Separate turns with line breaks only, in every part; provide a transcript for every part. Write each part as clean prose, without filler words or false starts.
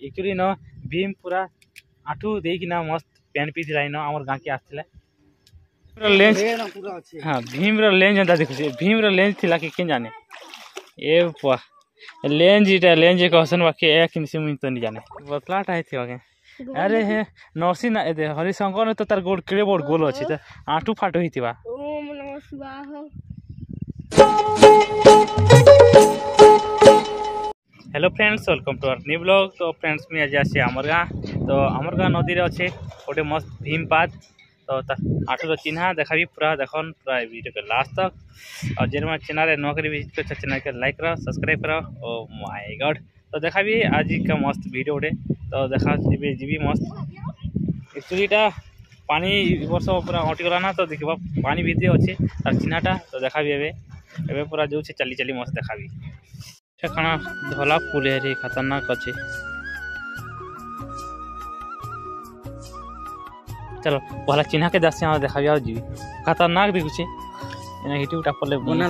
Actually न भीम पूरा आठू देकिना मस्त पैंट पिथिला न आमर गाँ के आसला लेंस। हाँ भीम लेंस एंता देखुचे भीम लेंस थिला कि केन जाने ए पुआ लेंस इटा लेंस कहसन बाकी ए किनसे मुई तो नहीं जाने बतलाटा है बाके अरे हे नरसी ना दे हरिशंकर तो तार गोड़ केड़े बड़ गोल अछि त आठू फाटो हितिबा।
ओम नमः शिवाय।
Hello friends welcome to our new blog. तो फ्रेंड्स मैं आज आसी आमर गाँ नदी रे अच्छे गोटे मस्त भीम पाद तो आठर चिन्हा देखा पूरा देखन पूरा वीडियो के लास्ट तक और जेन चैनल रे नौकरी विजिट कर चैनल के लाइक करो सब्सक्राइब करो। ओ माय गॉड तो देखा आज का मस्त वीडियो गोटे तो देखा जी मस्त एक्चुअलीटा पानी वर्ष पूरा हटिगला ना तो देखा पानी भितर अच्छे तार चिन्हाटा तो देखा एवं पूरा जो चली चली मस्त देखा खाना धला पुल है रे खतरनाक अच्छे। चलो पहला चिन्हा के दस देखा जी खतरनाक दिखुचे हिटी उठा पड़े बना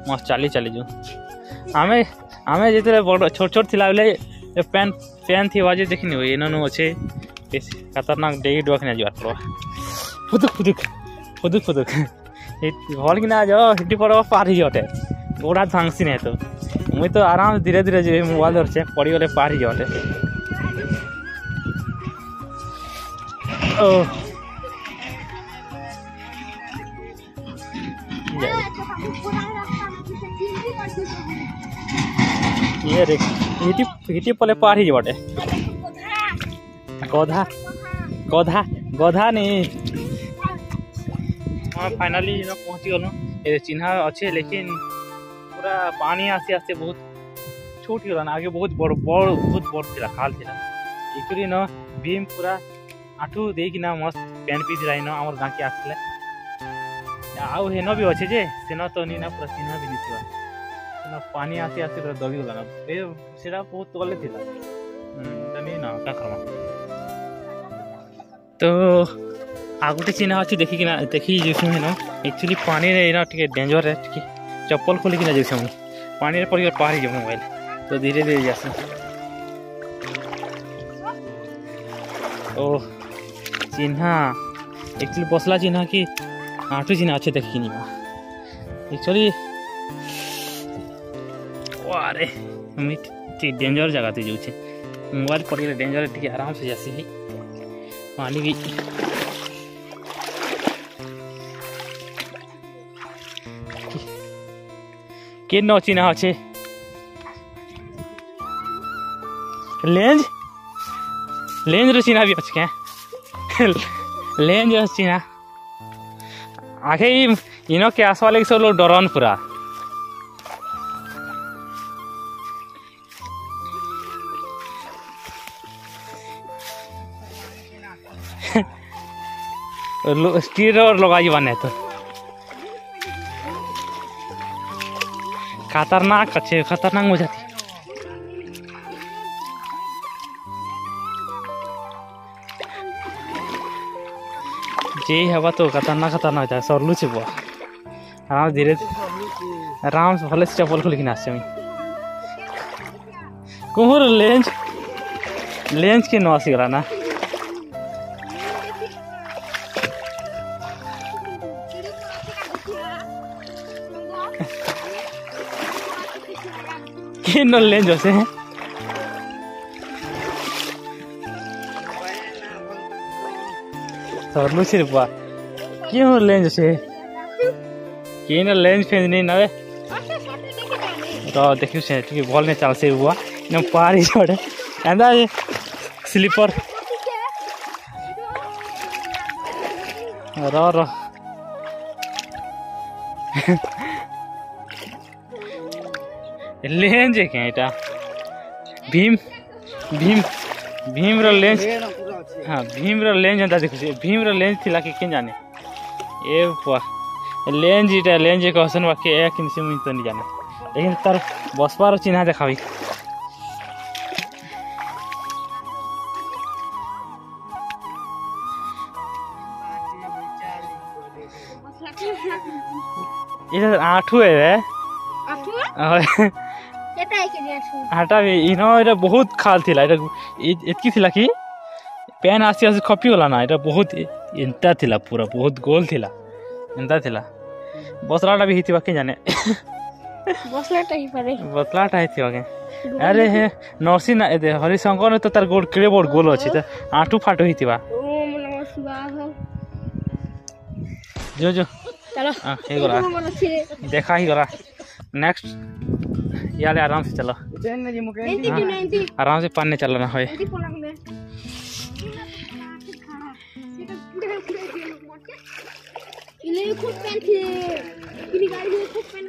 मस्त चली चली जो आम आम जो बड़ छोट छोट थिला बेले पैन पैन थी बाजे देखनी हो इनू अच्छे खतरनाक डेगी डुआ के जा पड़ा फुदुक फुदुक फुदुक फुदुक भल कि ना जाओ हिटी पड़ पार ही अटे गोड़ा भांगसी नहीं तो मुई तो आराम धीरे धीरे जो मोबाइल धरचे पड़ी गले पार ही जाते। ये रे हिटी पले पार ही जाते गधा गधा गधा नहीं फाइनली पहुँची गलु ये चिन्हा अच्छे लेकिन पूरा पानी आस्ते आस्ते बहुत छोट गला आगे बहुत बड़ बड़ बहुत बड़ थिला खाल थिला एक्चुअली न भीम पूरा आठू देकिना मस्त पैंट पिथिला न आमर गाँ के आसला आउ हेन भी अच्छे जे सेन तो नी ना पूरा चिन्हा भी निथिबा सेन पानी आस्ते आस्ते पूरा दबी गला ए सेरा बहुत तले थिला तो नी ना का करमा तो आगुटे चिन्हा अच्छे देखी जैसे है ना एक्चुअली पानी रे ना टिके डेंजर है टिके चप्पल खोलिक ना जैसे मुझे पानी रे पड़ पार ही मोबाइल तो धीरे धीरे जासे ओ चिन्हा एक्चुअली बसला चिन्हा कि आठू चिन्हा अच्छे देखी नहीं एक्चुअली अरे डेंजर जगह थे जो मोबाइल पड़ गए डेंजर टिके आराम से जासी पानी भी के न चिन्हा अच्छे लेंज लेंज रो चिन्हा भी अच्छे क्या लेंज चिन्हा आगे इनो के आसवा लगे सब लोग डरन पूरा स्टीर लगा बने तो खतरनाक अच्छे खतरनाक मजा थी जे हवा तो खतरनाक खतरनाक था सरलू से बुआ आराम धीरे आराम से भले से चप्पल खोल के आसे कुहर लेंज लेंज के न आसीगला ना के न लेंज से सरलू से बुआ क्यों लेंज से के न लेंज फेंज नहीं ना तो देखियो से ठीक भल ने चल से बुआ न पारी छोड़े एंदा स्लीपर रो लेंज क्या एटा भीम भीम भीम लेंज। हाँ भीम लेंज एंता देखुचे भीम लेंज थिला कि केन जाने ए पुआ लेंज इटा लेंज कहसन बाकी ए किनसे मुई तो नहीं जाने लेकिन तार बसबार चिन्हा देखाबी ये आठू है रे आठू ये हाटा भी इनो एटा बहुत खाल थिला एटा एतकी थिला कि पेन आसी आसी खपी गला ना एटा बहुत एंता थिला पूरा बहुत गोल थिला एंता थिला बसलाटा भी हितिबा के जाने
बसलाटा ही पारे
बसलाटा हितिबा के अरे हे नरसी ना दे हरिशंकर ने तो तार गोल केड़े बड़ गोल अछि त आठू फाटू हितिबा
ओम नमः शिवाय
जो जो
चलो
हे गला देखा ही गला नेक्स्ट याले आराम से चलो आराम से पानी चलना है
खूब पेन थे गाड़ी में खूब पेन